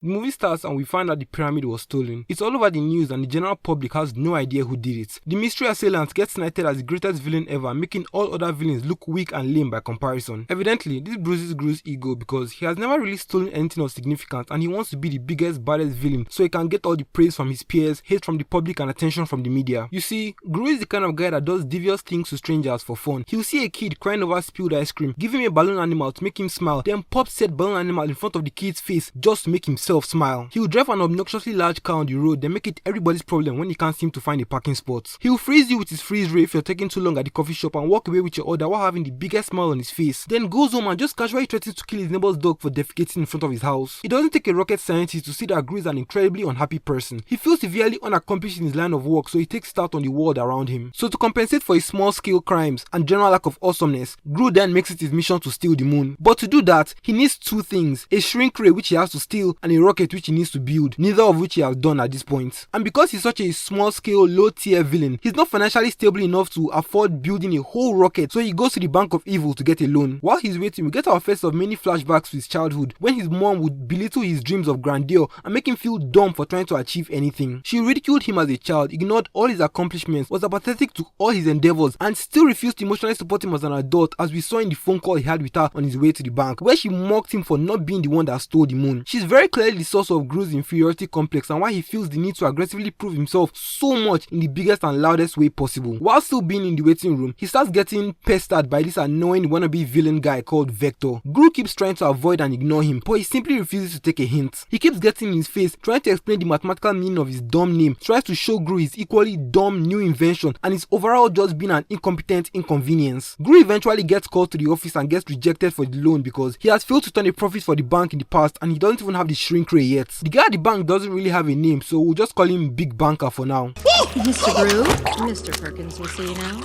The movie starts and we find out the pyramid was stolen. It's all over the news and the general public has no idea who did it. The mystery assailant gets knighted as the greatest villain ever, making all other villains look weak and lame by comparison. Evidently, this bruises Gru's ego because he has never really stolen anything of significance and he wants to be the biggest, baddest villain so he can get all the praise from his peers, hate from the public and attention from the media. You see, Gru is the kind of guy that does devious things to strangers for fun. He'll see a kid crying over spilled ice cream, give him a balloon animal to make him smile, then pop said balloon animal in front of the kid's face just to make himself smile. He'll drive an obnoxiously large car on the road, then make it everybody's problem when he can't seem to find a parking spot. He'll freeze you with his freeze ray if you're taking too long at the coffee shop and walk away with your order while having the biggest smile on his face. Then goes home and just casually threatens to kill his neighbor's dog for defecating in front of his house. It doesn't take a rocket scientist to see that Gru is an incredibly unhappy person. He feels severely unaccomplished in his line of work, so he takes start on the world around him. So to compensate for his small-scale crimes and general lack of awesomeness, Gru then makes it his mission to steal the moon. But to do that, he needs two things: a shrink ray which he has to steal and a rocket which he needs to build, neither of which he has done at this point. And because he's such a small-scale, low-tier villain, he's not financially stable enough to afford building a whole rocket, so he goes to the Bank of Evil to get a loan. While he's waiting, we get our first of many flashbacks to his childhood, when his mom would belittle his dreams of grandeur and make him feel dumb for trying to achieve anything. She ridiculed him as a child, ignored all his accomplishments, was apathetic to all his endeavors, and still refused to emotionally support him as an adult, as we saw in the phone call he had with her on his way to the bank, where she mocked him for not being the one that stole the moon. She's very clearly the source of Gru's inferiority complex and why he feels the need to aggressively prove himself so much in the biggest and loudest way possible. While still being in the waiting room, he starts getting pestered by this annoying wannabe villain guy called Vector. Gru keeps trying to avoid and ignore him, but he simply refuses to take a hint. He keeps getting in his face, trying to explain the mathematical meaning of his dumb name, tries to show Gru his equally dumb new invention and his overall just being an incompetent inconvenience. Gru eventually gets called to the office and gets rejected for the loan because he has failed to turn a profit for the bank in the past and he doesn't even have the shrink ray yet. The guy at the bank doesn't really have a name, so we'll just call him Big Banker for now. Mr. Gru, Mr. Perkins will see you now.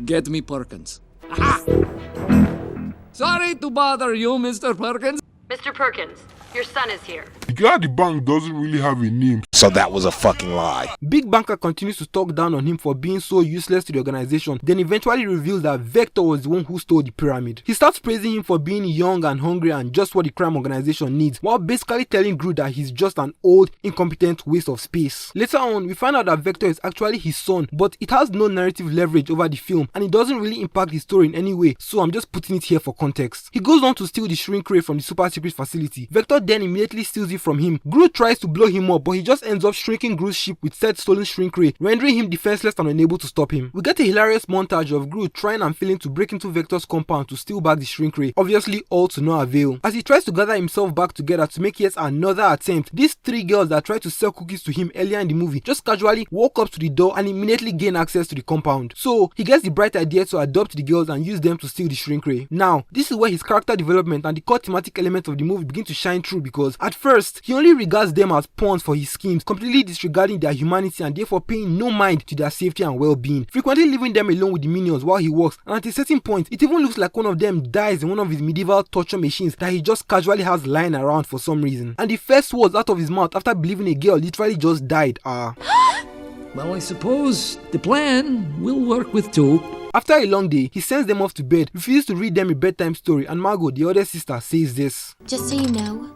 Get me Perkins. Sorry to bother you, Mr. Perkins. Mr. Perkins, your son is here. The guy at the bank doesn't really have a name, so that was a fucking lie. Big Banker continues to talk down on him for being so useless to the organization, then eventually reveals that Vector was the one who stole the pyramid. He starts praising him for being young and hungry and just what the crime organization needs, while basically telling Gru that he's just an old, incompetent waste of space. Later on, we find out that Vector is actually his son, but it has no narrative leverage over the film and it doesn't really impact the story in any way, so I'm just putting it here for context. He goes on to steal the shrink ray from the super secret facility. Vector then immediately steals it from him. Gru tries to blow him up, but he just ends up shrinking Gru's ship with said stolen shrink ray, rendering him defenseless and unable to stop him. We get a hilarious montage of Gru trying and failing to break into Vector's compound to steal back the shrink ray, obviously all to no avail. As he tries to gather himself back together to make yet another attempt, these three girls that tried to sell cookies to him earlier in the movie just casually walk up to the door and immediately gain access to the compound. So he gets the bright idea to adopt the girls and use them to steal the shrink ray. Now, this is where his character development and the core thematic elements of the movie begin to shine through, because at first he only regards them as pawns for his schemes, completely disregarding their humanity and therefore paying no mind to their safety and well-being, frequently leaving them alone with the minions while he works, and at a certain point it even looks like one of them dies in one of his medieval torture machines that he just casually has lying around for some reason. And the first words out of his mouth after believing a girl literally just died are Well, I suppose the plan will work with two. After a long day, he sends them off to bed, refuses to read them a bedtime story, and Margot, the other sister, says this: Just so you know,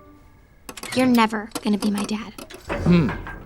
you're never gonna be my dad.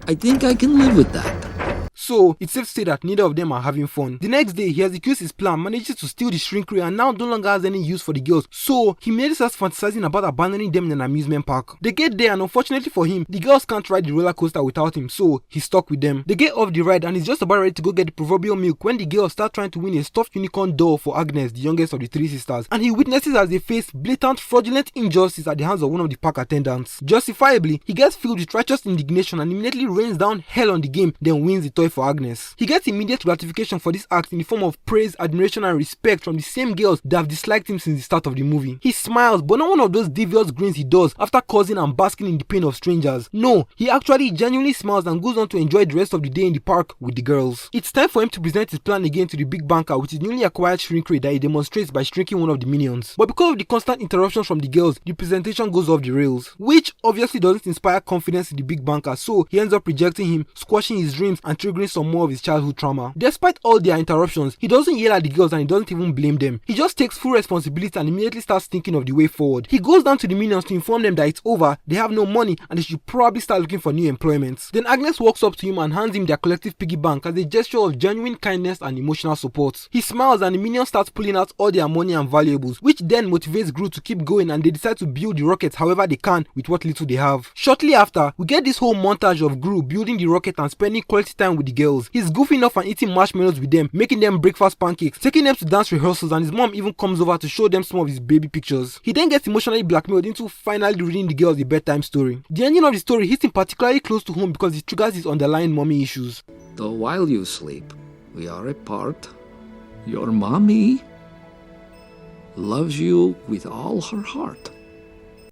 I think I can live with that. So, it's safe to say that neither of them are having fun. The next day, he executes his plan, manages to steal the shrink ray, and now no longer has any use for the girls. So, he immediately starts fantasizing about abandoning them in an amusement park. They get there, and unfortunately for him, the girls can't ride the roller coaster without him, so he's stuck with them. They get off the ride, and he's just about ready to go get the proverbial milk when the girls start trying to win a stuffed unicorn doll for Agnes, the youngest of the three sisters, and he witnesses as they face blatant, fraudulent injustice at the hands of one of the park attendants. Justifiably, he gets filled with righteous indignation and immediately rains down hell on the game, then wins the toy for Agnes. He gets immediate gratification for this act in the form of praise, admiration and respect from the same girls that have disliked him since the start of the movie. He smiles, but not one of those devious grins he does after causing and basking in the pain of strangers. No, he actually genuinely smiles and goes on to enjoy the rest of the day in the park with the girls. It's time for him to present his plan again to the Big Banker with his newly acquired shrink ray that he demonstrates by shrinking one of the minions. But because of the constant interruptions from the girls, the presentation goes off the rails, which obviously doesn't inspire confidence in the Big Banker, so he ends up rejecting him, squashing his dreams and triggering uncovering some more of his childhood trauma. Despite all their interruptions, he doesn't yell at the girls and he doesn't even blame them. He just takes full responsibility and immediately starts thinking of the way forward. He goes down to the minions to inform them that it's over, they have no money, and they should probably start looking for new employment. Then Agnes walks up to him and hands him their collective piggy bank as a gesture of genuine kindness and emotional support. He smiles and the minions start pulling out all their money and valuables, which then motivates Gru to keep going, and they decide to build the rocket however they can with what little they have. Shortly after, we get this whole montage of Gru building the rocket and spending quality time with the girls. He's goofing off and eating marshmallows with them, making them breakfast pancakes, taking them to dance rehearsals, and his mom even comes over to show them some of his baby pictures. He then gets emotionally blackmailed into finally reading the girls a bedtime story. The ending of the story hits him particularly close to home because it triggers his underlying mommy issues. Though while you sleep, we are apart. Your mommy loves you with all her heart.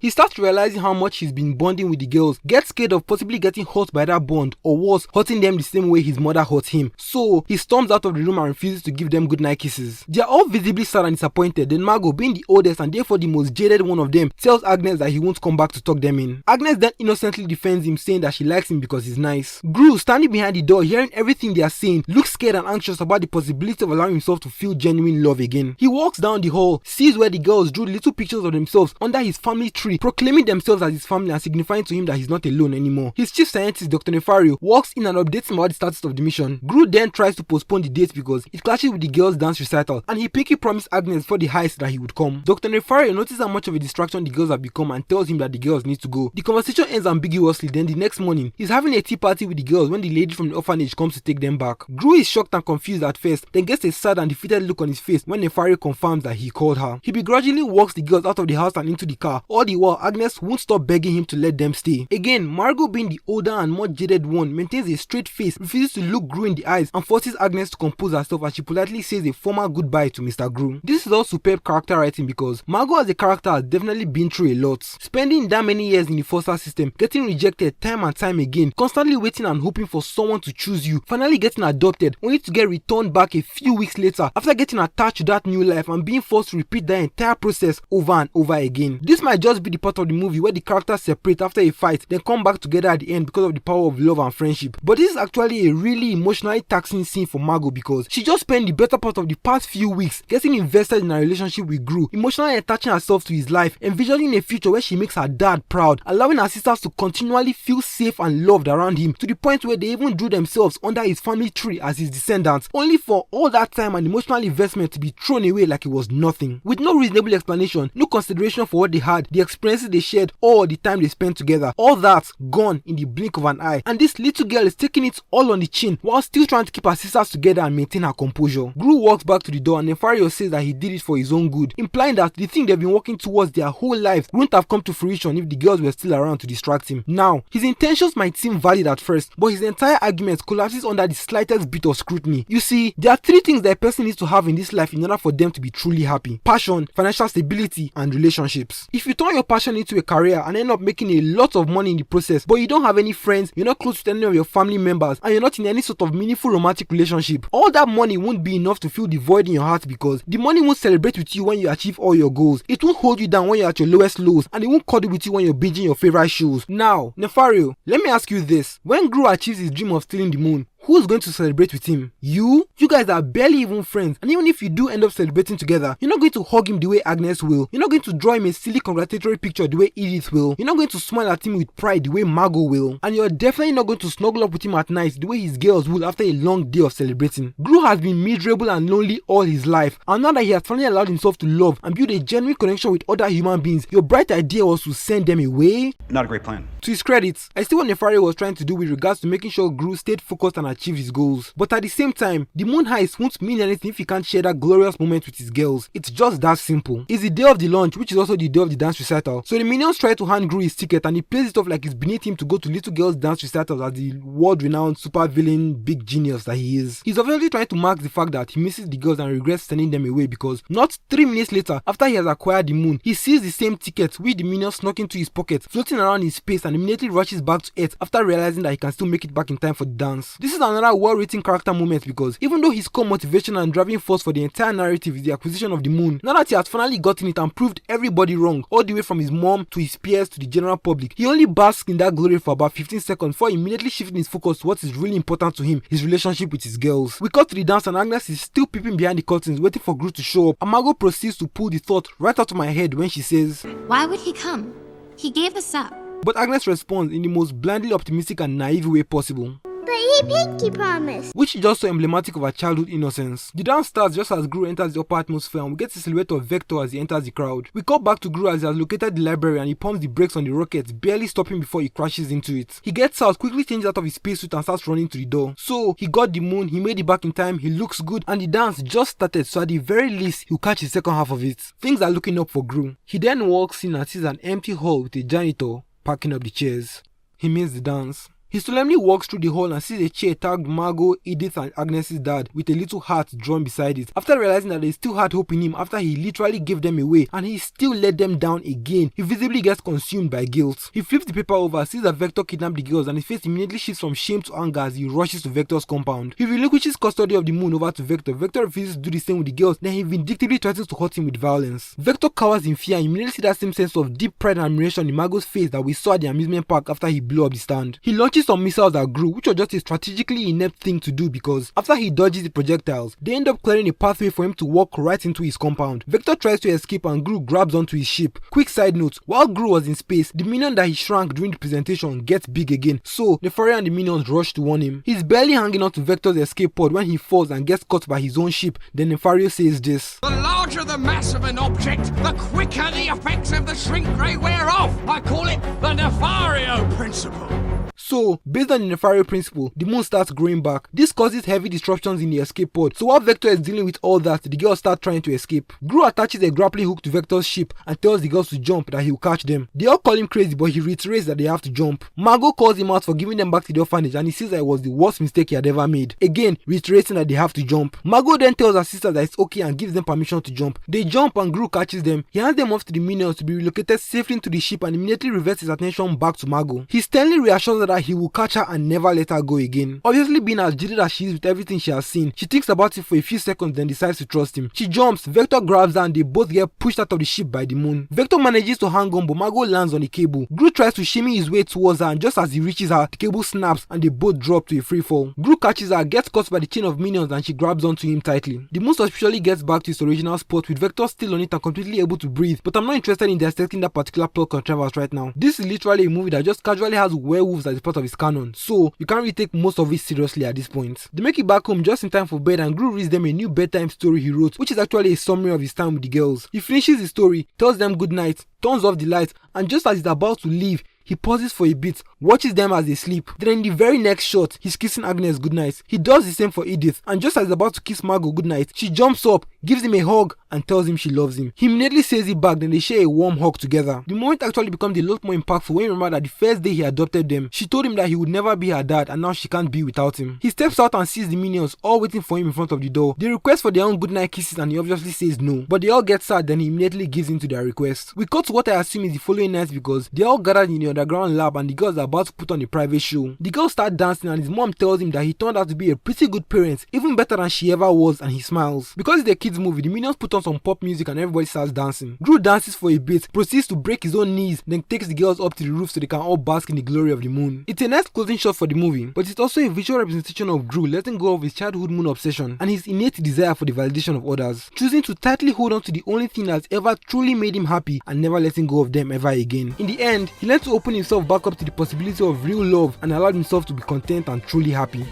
He starts realizing how much he's been bonding with the girls, gets scared of possibly getting hurt by that bond, or worse, hurting them the same way his mother hurt him. So, he storms out of the room and refuses to give them goodnight kisses. They are all visibly sad and disappointed. Then Margot, being the oldest and therefore the most jaded one of them, tells Agnes that he won't come back to talk them in. Agnes then innocently defends him, saying that she likes him because he's nice. Gru, standing behind the door, hearing everything they are saying, looks scared and anxious about the possibility of allowing himself to feel genuine love again. He walks down the hall, sees where the girls drew little pictures of themselves under his family tree, proclaiming themselves as his family and signifying to him that he's not alone anymore. His chief scientist, Dr. Nefario, walks in and updates him about the status of the mission. Gru then tries to postpone the date because it clashes with the girls' dance recital, and he pinky promised Agnes for the heist that he would come. Dr. Nefario notices how much of a distraction the girls have become and tells him that the girls need to go. The conversation ends ambiguously. Then the next morning, he's having a tea party with the girls when the lady from the orphanage comes to take them back. Gru is shocked and confused at first, then gets a sad and defeated look on his face when Nefario confirms that he called her. He begrudgingly walks the girls out of the house and into the car. All the while, Agnes won't stop begging him to let them stay. Again, Margot, being the older and more jaded one, maintains a straight face, refuses to look Gru in the eyes, and forces Agnes to compose herself as she politely says a formal goodbye to Mr. Gru. This is all superb character writing because Margot as a character has definitely been through a lot. Spending that many years in the foster system, getting rejected time and time again, constantly waiting and hoping for someone to choose you, finally getting adopted, only to get returned back a few weeks later after getting attached to that new life and being forced to repeat that entire process over and over again. This might just be the part of the movie where the characters separate after a fight, then come back together at the end because of the power of love and friendship. But this is actually a really emotionally taxing scene for Margot because she just spent the better part of the past few weeks getting invested in a relationship with Gru, emotionally attaching herself to his life, envisioning a future where she makes her dad proud, allowing her sisters to continually feel safe and loved around him, to the point where they even drew themselves under his family tree as his descendants, only for all that time and emotional investment to be thrown away like it was nothing. With no reasonable explanation, no consideration for what they had, the experiences they shared, or the time they spent together. All that gone in the blink of an eye, and this little girl is taking it all on the chin while still trying to keep her sisters together and maintain her composure. Gru walks back to the door and Nefario says that he did it for his own good, implying that the thing they've been working towards their whole lives wouldn't have come to fruition if the girls were still around to distract him. Now, his intentions might seem valid at first, but his entire argument collapses under the slightest bit of scrutiny. You see, there are three things that a person needs to have in this life in order for them to be truly happy: passion, financial stability, and relationships. If you turn your passion into a career and end up making a lot of money in the process, but you don't have any friends, you're not close to any of your family members, and you're not in any sort of meaningful romantic relationship, all that money won't be enough to fill the void in your heart because the money won't celebrate with you when you achieve all your goals. It won't hold you down when you're at your lowest lows, and it won't cuddle with you when you're binging your favorite shows. Now, Nefario, let me ask you this. When Gru achieves his dream of stealing the moon, who's going to celebrate with him? You? You guys are barely even friends, and even if you do end up celebrating together, you're not going to hug him the way Agnes will. You're not going to draw him a silly congratulatory picture the way Edith will. You're not going to smile at him with pride the way Margot will. And you're definitely not going to snuggle up with him at night the way his girls will after a long day of celebrating. Gru has been miserable and lonely all his life, and now that he has finally allowed himself to love and build a genuine connection with other human beings, your bright idea was to send them away? Not a great plan. To his credit, I see what Nefario was trying to do with regards to making sure Gru stayed focused and achieved his goals. But at the same time, the moon heist won't mean anything if he can't share that glorious moment with his girls. It's just that simple. It's the day of the launch, which is also the day of the dance recital. So the minions try to hand Gru his ticket and he plays it off like it's beneath him to go to little girls' dance recitals as the world-renowned super villain big genius that he is. He's obviously trying to mark the fact that he misses the girls and regrets sending them away because not 3 minutes later, after he has acquired the moon, he sees the same ticket which the minions snuck into his pocket, floating around in space, and immediately rushes back to Earth after realizing that he can still make it back in time for the dance. This is another well-written character moment because even though his core motivation and driving force for the entire narrative is the acquisition of the moon, now that he has finally gotten it and proved everybody wrong, all the way from his mom to his peers to the general public, he only basks in that glory for about 15 seconds before immediately shifting his focus to what is really important to him, his relationship with his girls. We cut to the dance and Agnes is still peeping behind the curtains waiting for Gru to show up, and Margot proceeds to pull the thought right out of my head when she says, Why would he come? He gave us up. but Agnes responds in the most blindly optimistic and naive way possible, But he pinky promised. which is just so emblematic of her childhood innocence. The dance starts just as Gru enters the upper atmosphere and we get the silhouette of Vector as he enters the crowd. We cut back to Gru as he has located the library and he pumps the brakes on the rocket, barely stopping before he crashes into it. He gets out, quickly changes out of his spacesuit and starts running to the door. So, he got the moon, he made it back in time, he looks good, and the dance just started, so at the very least, he'll catch the second half of it. Things are looking up for Gru. He then walks in and sees an empty hall with a janitor packing up the chairs. He missed the dance. He solemnly walks through the hall and sees a chair tagged Margot, Edith and Agnes's dad with a little heart drawn beside it. After realizing that they still had hope in him after he literally gave them away and he still let them down again, he visibly gets consumed by guilt. He flips the paper over, sees that Vector kidnapped the girls and his face immediately shifts from shame to anger as he rushes to Vector's compound. He relinquishes custody of the moon over to Vector. Vector refuses to do the same with the girls, then he vindictively threatens to hurt him with violence. Vector cowers in fear and immediately sees that same sense of deep pride and admiration in Margot's face that we saw at the amusement park after he blew up the stand. He launches some missiles at Gru, which was just a strategically inept thing to do because after he dodges the projectiles, they end up clearing a pathway for him to walk right into his compound. Vector tries to escape and Gru grabs onto his ship. Quick side note, while Gru was in space, the minion that he shrank during the presentation gets big again, so Nefaria and the minions rush to warn him. He's barely hanging on to Vector's escape pod when he falls and gets caught by his own ship. Then Nefario says this: The larger the mass of an object, the quicker the effects of the shrink ray wear off. I call it the Nefario principle. So, based on the Nefario principle, the moon starts growing back. This causes heavy disruptions in the escape pod. So while Vector is dealing with all that, the girls start trying to escape. Gru attaches a grappling hook to Vector's ship and tells the girls to jump, that he will catch them. They all call him crazy, but he reiterates that they have to jump. Margot calls him out for giving them back to the orphanage and he says that it was the worst mistake he had ever made. Again, reiterating that they have to jump. Margot then tells her sister that it's okay and gives them permission to jump. They jump and Gru catches them. He hands them off to the minions to be relocated safely into the ship and immediately reverts his attention back to Margot. He sternly reassures her that he will catch her and never let her go again. Obviously, being as jaded as she is with everything she has seen, she thinks about it for a few seconds then decides to trust him. She jumps, Vector grabs her and they both get pushed out of the ship by the moon. Vector manages to hang on but Margot lands on the cable. Gru tries to shimmy his way towards her and just as he reaches her, the cable snaps and they both drop to a free fall. Gru catches her, gets caught by the chain of minions and she grabs onto him tightly. The moon suspiciously gets back to its original spot with Vector still on it and completely able to breathe, but I'm not interested in dissecting that particular plot contrivance right now. This is literally a movie that just casually has werewolves as part of its canon, so you can't really take most of it seriously at this point. They make it back home just in time for bed and Gru reads them a new bedtime story he wrote, which is actually a summary of his time with the girls. He finishes the story, tells them good night, turns off the lights, and just as he's about to leave, he pauses for a bit, watches them as they sleep. Then in the very next shot, he's kissing Agnes goodnight. He does the same for Edith, and just as he's about to kiss Margot goodnight, she jumps up, gives him a hug, and tells him she loves him. He immediately says it back, then they share a warm hug together. The moment actually becomes a lot more impactful when you remember that the first day he adopted them, she told him that he would never be her dad and now she can't be without him. He steps out and sees the minions all waiting for him in front of the door. They request for their own goodnight kisses and he obviously says no, but they all get sad, then he immediately gives in to their request. We cut to what I assume is the following night because they all gathered in the underground lab and the girls are about to put on a private show. The girls start dancing and his mom tells him that he turned out to be a pretty good parent, even better than she ever was, and he smiles. Because it's a kids movie, the minions put on some pop music and everybody starts dancing. Gru dances for a bit, proceeds to break his own knees, then takes the girls up to the roof so they can all bask in the glory of the moon. It's a nice closing shot for the movie, but it's also a visual representation of Gru letting go of his childhood moon obsession and his innate desire for the validation of others, choosing to tightly hold on to the only thing that's ever truly made him happy and never letting go of them ever again. In the end, he learned to open himself back up to the possibility of real love and allowed himself to be content and truly happy.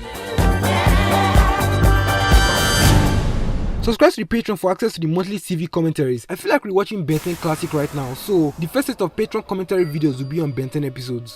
Subscribe to the Patreon for access to the monthly TV commentaries. I feel like rewatching Ben 10 Classic right now, so the first set of Patreon commentary videos will be on Ben 10 episodes.